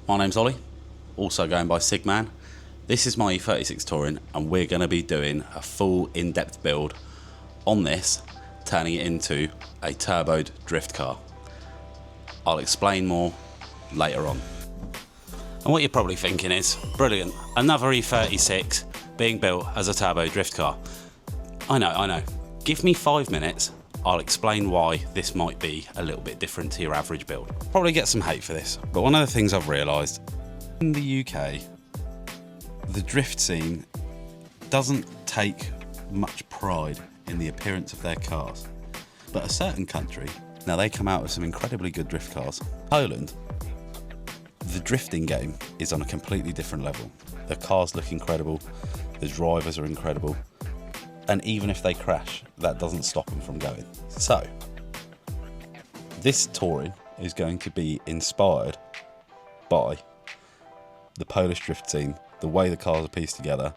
My name's Ollie, also going by CigMan. This is my E36 Touring and we're going to be doing a full in-depth build on this, turning it into a turboed drift car. I'll explain more later on. And what you're probably thinking is, brilliant, another E36 being built as a turbo drift car. I know. Give me 5 minutes, I'll explain why this might be a little bit different to your average build. Probably get some hate for this, but one of the things I've realised, in the UK, the drift scene doesn't take much pride in the appearance of their cars. But a certain country, now they come out with some incredibly good drift cars. Poland, the drifting game is on a completely different level. The cars look incredible, the drivers are incredible, and even if they crash, that doesn't stop them from going. So, this touring is going to be inspired by the Polish drift scene, the way the cars are pieced together,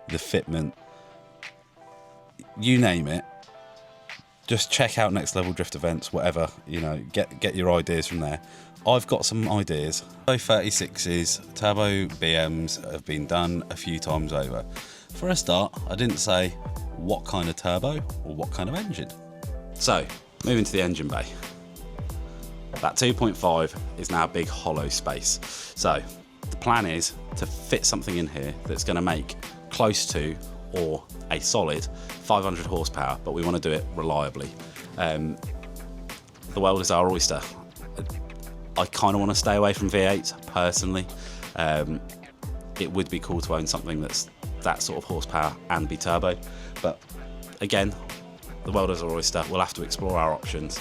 the fitment, you name it. Just check out Next Level Drift events, whatever, get your ideas from there. I've got some ideas. Turbo 36s, turbo BMs have been done a few times over. For a start, I didn't say what kind of turbo or what kind of engine. So, moving to the engine bay. That 2.5 is now a big hollow space. So, the plan is to fit something in here that's going to make close to or a solid 500 horsepower, but we want to do it reliably. The world is our oyster. I kind of want to stay away from V8s personally. It would be cool to own something that's that sort of horsepower and be turbo, but again, the world is our oyster. We'll have to explore our options.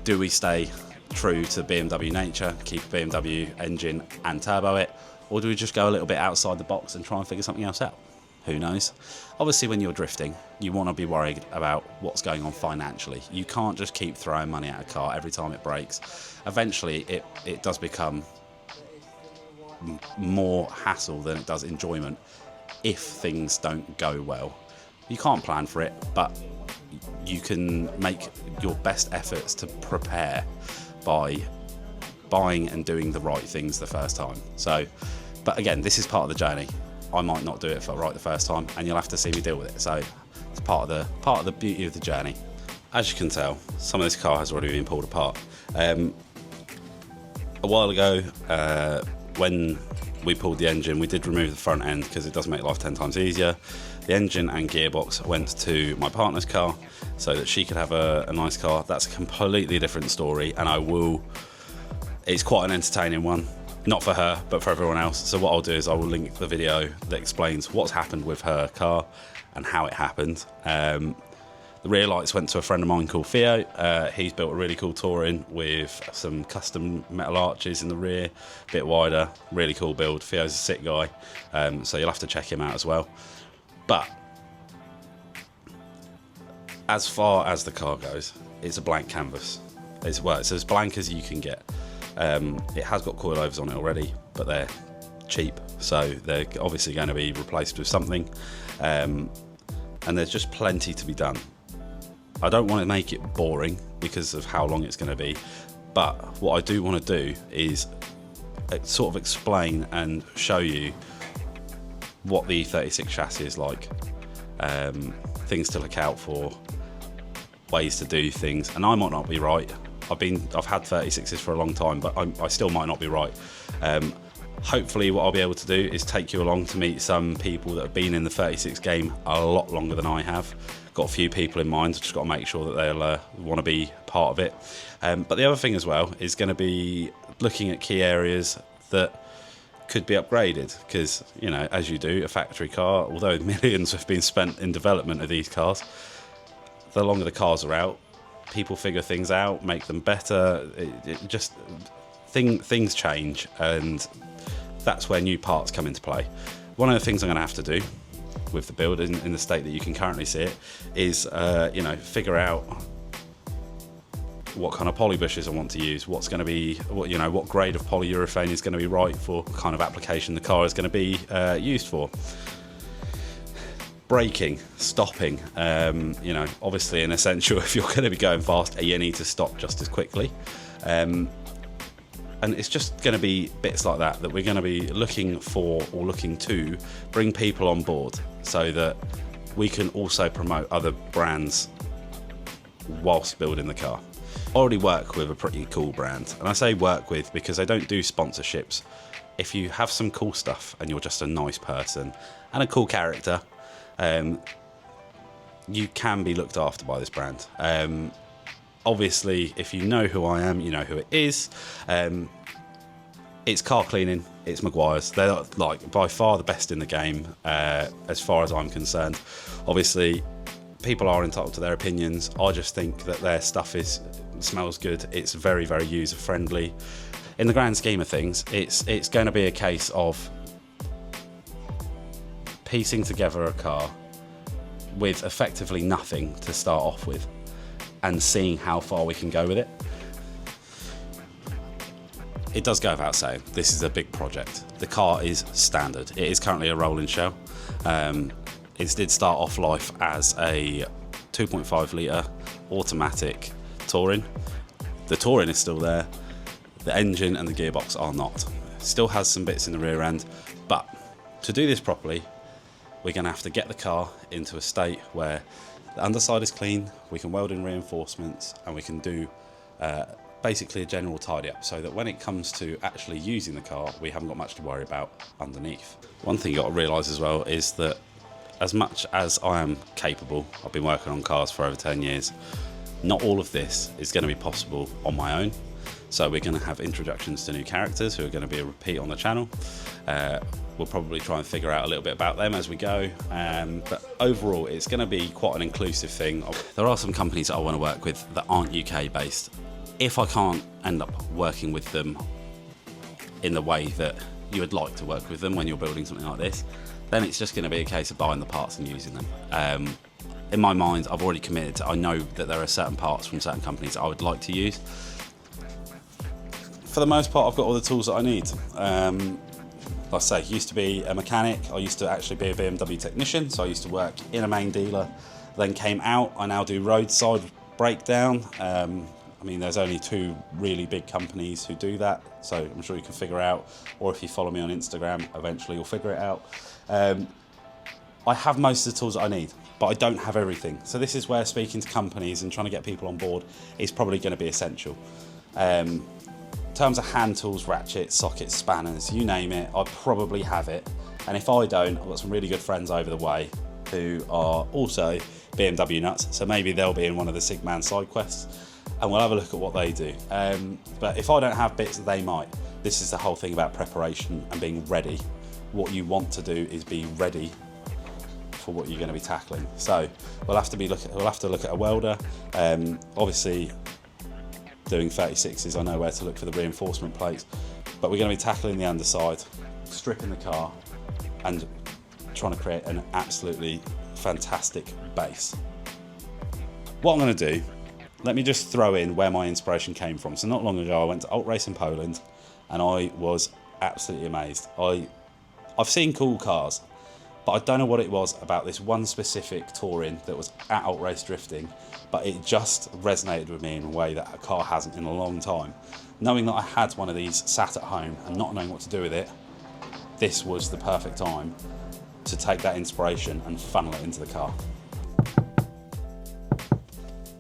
Do we stay true to BMW nature, keep BMW engine and turbo it, or do we just go a little bit outside the box and try and figure something else out? Who knows? Obviously, when you're drifting, you want to be worried about what's going on financially. You can't just keep throwing money at a car every time it breaks. Eventually, it does become more hassle than it does enjoyment if things don't go well. You can't plan for it, but you can make your best efforts to prepare by buying and doing the right things the first time. So, but again, this is part of the journey. I might not do it right the first time, and you'll have to see me deal with it. So it's part of the beauty of the journey. As you can tell, some of this car has already been pulled apart. A while ago, when we pulled the engine, we did remove the front end because it does make life 10 times easier. The engine and gearbox went to my partner's car so that she could have a nice car. That's a completely different story, and it's quite an entertaining one. Not for her, but for everyone else. So what I'll do is I will link the video that explains what's happened with her car and how it happened. The rear lights went to a friend of mine called Theo. He's built a really cool touring with some custom metal arches in the rear, a bit wider, really cool build. Theo's a sick guy, so you'll have to check him out as well. But as far as the car goes, it's a blank canvas. It's as blank as you can get. It has got coilovers on it already, but they're cheap, so they're obviously going to be replaced with something, and there's just plenty to be done. I don't want to make it boring because of how long it's going to be, but what I do want to do is sort of explain and show you what the E36 chassis is like, things to look out for, ways to do things, and I might not be right. I've had 36s for a long time, but I still might not be right. Hopefully what I'll be able to do is take you along to meet some people that have been in the 36 game a lot longer than I have. Got a few people in mind, just got to make sure that they'll want to be part of it. But the other thing as well is going to be looking at key areas that could be upgraded, because, as you do, a factory car, although millions have been spent in development of these cars, the longer the cars are out, people figure things out, make them better. Things change, and that's where new parts come into play. One of the things I'm going to have to do with the build in the state that you can currently see it is, figure out what kind of poly bushes I want to use, what's going to be, what grade of polyurethane is going to be right for the kind of application the car is going to be used for. Braking, stopping, obviously an essential. If you're going to be going fast, you need to stop just as quickly. And it's just going to be bits like that we're going to be looking for, or looking to bring people on board, so that we can also promote other brands whilst building the car. I already work with a pretty cool brand, and I say work with because they don't do sponsorships. If you have some cool stuff and you're just a nice person and a cool character, you can be looked after by this brand. Obviously, if you know who I am, you know who it is. It's car cleaning, it's Maguire's. They're like by far the best in the game, as far as I'm concerned. Obviously, people are entitled to their opinions. I just think that their stuff smells good. It's very, very user friendly. In the grand scheme of things, it's going to be a case of piecing together a car with effectively nothing to start off with, and seeing how far we can go with it. It does go without saying, this is a big project. The car is standard. It is currently a rolling shell. It did start off life as a 2.5 litre automatic Touring. The Touring is still there. The engine and the gearbox are not. Still has some bits in the rear end, but to do this properly, we're going to have to get the car into a state where the underside is clean, we can weld in reinforcements, and we can do basically a general tidy up, so that when it comes to actually using the car, we haven't got much to worry about underneath. One thing you've got to realise as well is that as much as I am capable, I've been working on cars for over 10 years, not all of this is going to be possible on my own. So we're going to have introductions to new characters who are going to be a repeat on the channel. We'll probably try and figure out a little bit about them as we go. But overall, it's going to be quite an inclusive thing. There are some companies that I want to work with that aren't UK based. If I can't end up working with them in the way that you would like to work with them when you're building something like this, then it's just going to be a case of buying the parts and using them. In my mind, I've already committed to, I know that there are certain parts from certain companies I would like to use. For the most part, I've got all the tools that I need. Like I say, used to be a mechanic. I used to actually be a BMW technician, so I used to work in a main dealer. Then came out, I now do roadside breakdown. I mean, there's only 2 really big companies who do that, so I'm sure you can figure out, or if you follow me on Instagram, eventually you'll figure it out. I have most of the tools that I need, but I don't have everything. So this is where speaking to companies and trying to get people on board is probably going to be essential. In terms of hand tools, ratchets, sockets, spanners, you name it, I probably have it. And if I don't, I've got some really good friends over the way who are also BMW nuts, so maybe they'll be in one of the CigMan side quests, and we'll have a look at what they do. But if I don't have bits, they might. This is the whole thing about preparation and being ready. What you want to do is be ready for what you're going to be tackling. So we'll have to look at a welder. Obviously, doing 36s, I know where to look for the reinforcement plates, but we're going to be tackling the underside, stripping the car, and trying to create an absolutely fantastic base. What I'm going to do, let me just throw in where my inspiration came from. So not long ago, I went to Alt Race in Poland, and I was absolutely amazed. I've seen cool cars, but I don't know what it was about this one specific Touring that was at Alt Race drifting, but it just resonated with me in a way that a car hasn't in a long time. Knowing that I had one of these sat at home and not knowing what to do with it, this was the perfect time to take that inspiration and funnel it into the car.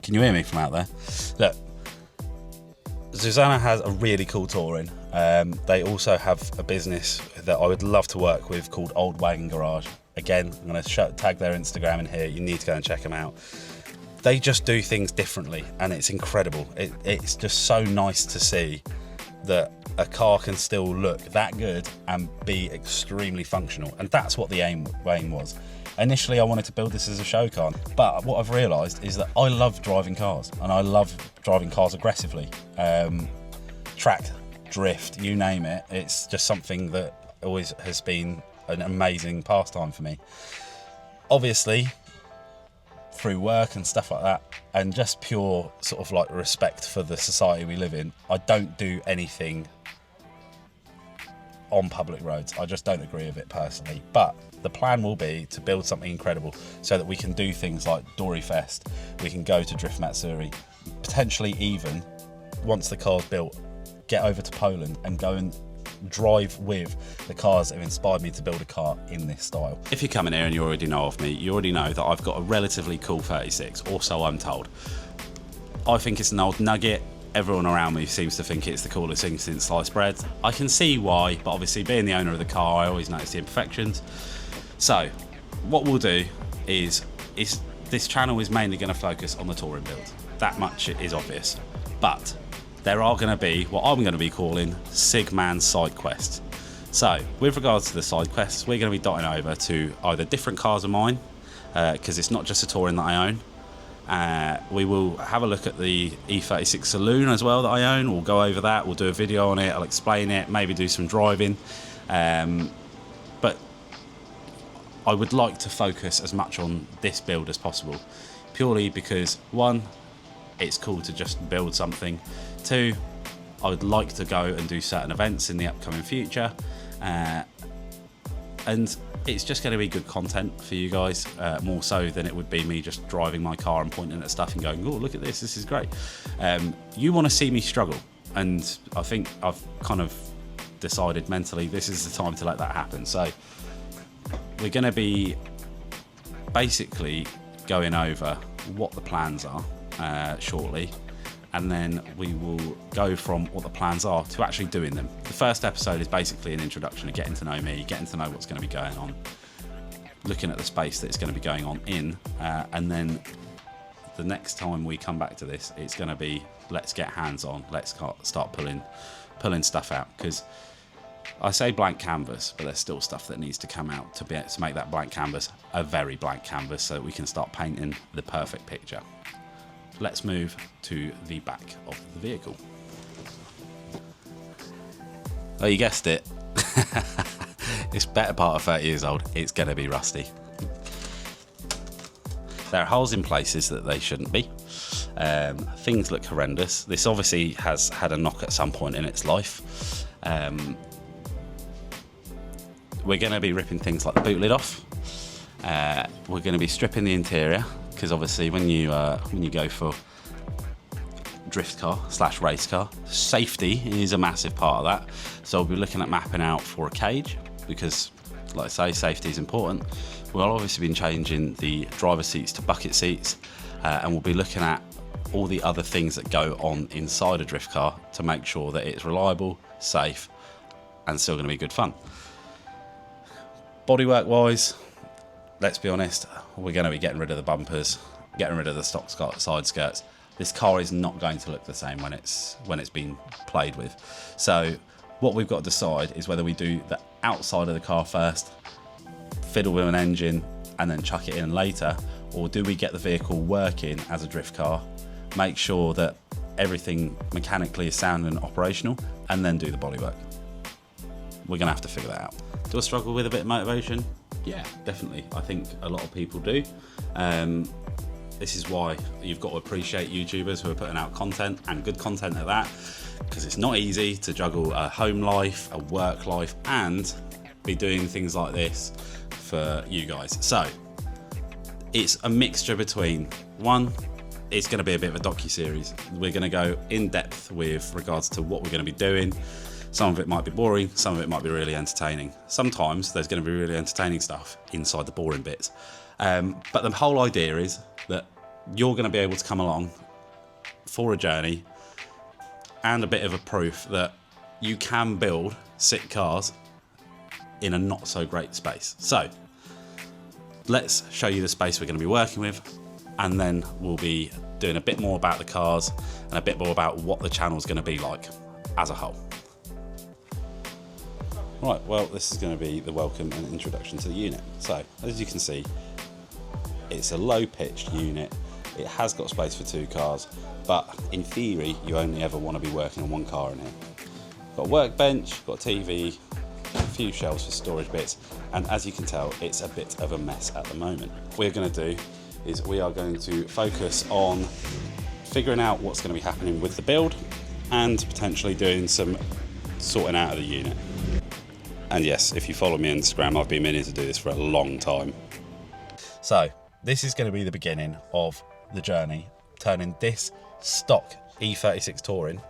Can you hear me from out there? Look, Susanna has a really cool Touring. They also have a business that I would love to work with called Old Wagon Garage. Again, I'm going to tag their Instagram in here. You need to go and check them out. They just do things differently, and it's incredible. It's just so nice to see that a car can still look that good and be extremely functional, and that's what the aim was. Initially, I wanted to build this as a show car, but what I've realised is that I love driving cars, and I love driving cars aggressively. Track, drift, you name it. It's just something that always has been an amazing pastime for me. Obviously, through work and stuff like that, and just pure sort of like respect for the society we live in, I don't do anything on public roads. I just don't agree with it personally. But the plan will be to build something incredible so that we can do things like Dory Fest, we can go to Drift Matsuri, potentially even, once the car's built, get over to Poland and go and drive with the cars that have inspired me to build a car in this style. If you're coming here and you already know of me, you already know that I've got a relatively cool 36, or so I'm told. I think it's an old nugget. Everyone around me seems to think it's the coolest thing since sliced bread. I can see why, but obviously being the owner of the car, I always notice the imperfections. So what we'll do is this channel is mainly going to focus on the touring build. That much is obvious. But there are going to be what I'm going to be calling CigMan side quests. So with regards to the side quests, we're going to be dotting over to either different cars of mine, because it's not just a touring that I own. We will have a look at the E36 Saloon as well that I own. We'll go over that, we'll do a video on it, I'll explain it, maybe do some driving. But I would like to focus as much on this build as possible, purely because one, it's cool to just build something. Two, I would like to go and do certain events in the upcoming future, and it's just going to be good content for you guys, more so than it would be me just driving my car and pointing at stuff and going, oh, look at this is great. You want to see me struggle, and I think I've kind of decided mentally this is the time to let that happen. So we're going to be basically going over what the plans are shortly, and then we will go from what the plans are to actually doing them. The first episode is basically an introduction to getting to know me, getting to know what's going to be going on, looking at the space that it's going to be going on in, and then the next time we come back to this, it's going to be let's get hands on, let's start pulling stuff out, because I say blank canvas, but there's still stuff that needs to come out to make that blank canvas a very blank canvas, so that we can start painting the perfect picture. Let's move to the back of the vehicle. Oh, you guessed it. It's better part of 30 years old. It's going to be rusty. There are holes in places that they shouldn't be. Things look horrendous. This obviously has had a knock at some point in its life. We're going to be ripping things like the boot lid off. We're going to be stripping the interior, because obviously when you go for drift car / race car, safety is a massive part of that. So we'll be looking at mapping out for a cage, because like I say, safety is important. We'll obviously be changing the driver seats to bucket seats, and we'll be looking at all the other things that go on inside a drift car to make sure that it's reliable, safe, and still going to be good fun. Bodywork wise, let's be honest, we're going to be getting rid of the bumpers, getting rid of the stock side skirts. This car is not going to look the same when it's been played with. So what we've got to decide is whether we do the outside of the car first, fiddle with an engine, and then chuck it in later, or do we get the vehicle working as a drift car, make sure that everything mechanically is sound and operational, and then do the bodywork. We're going to have to figure that out. Do I struggle with a bit of motivation? Yeah, definitely. I think a lot of people do. This is why you've got to appreciate YouTubers who are putting out content, and good content at that, because it's not easy to juggle a home life, a work life, and be doing things like this for you guys. So it's a mixture between, one, it's going to be a bit of a docu-series. We're going to go in depth with regards to what we're going to be doing. Some of it might be boring, some of it might be really entertaining. Sometimes there's going to be really entertaining stuff inside the boring bits. But the whole idea is that you're going to be able to come along for a journey and a bit of a proof that you can build sick cars in a not so great space. So let's show you the space we're going to be working with, and then we'll be doing a bit more about the cars and a bit more about what the channel's going to be like as a whole. Right, well, this is going to be the welcome and introduction to the unit. So, as you can see, it's a low-pitched unit. It has got space for two cars, but in theory, you only ever want to be working on one car in here. Got a workbench, got a TV, a few shelves for storage bits, and as you can tell, it's a bit of a mess at the moment. What we're going to do is we are going to focus on figuring out what's going to be happening with the build, and potentially doing some sorting out of the unit. And yes, if you follow me on Instagram, I've been meaning to do this for a long time. So this is going to be the beginning of the journey, turning this stock E36 Touring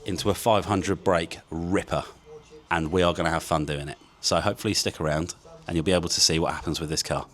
into a 500 brake ripper, and we are going to have fun doing it. So hopefully stick around and you'll be able to see what happens with this car.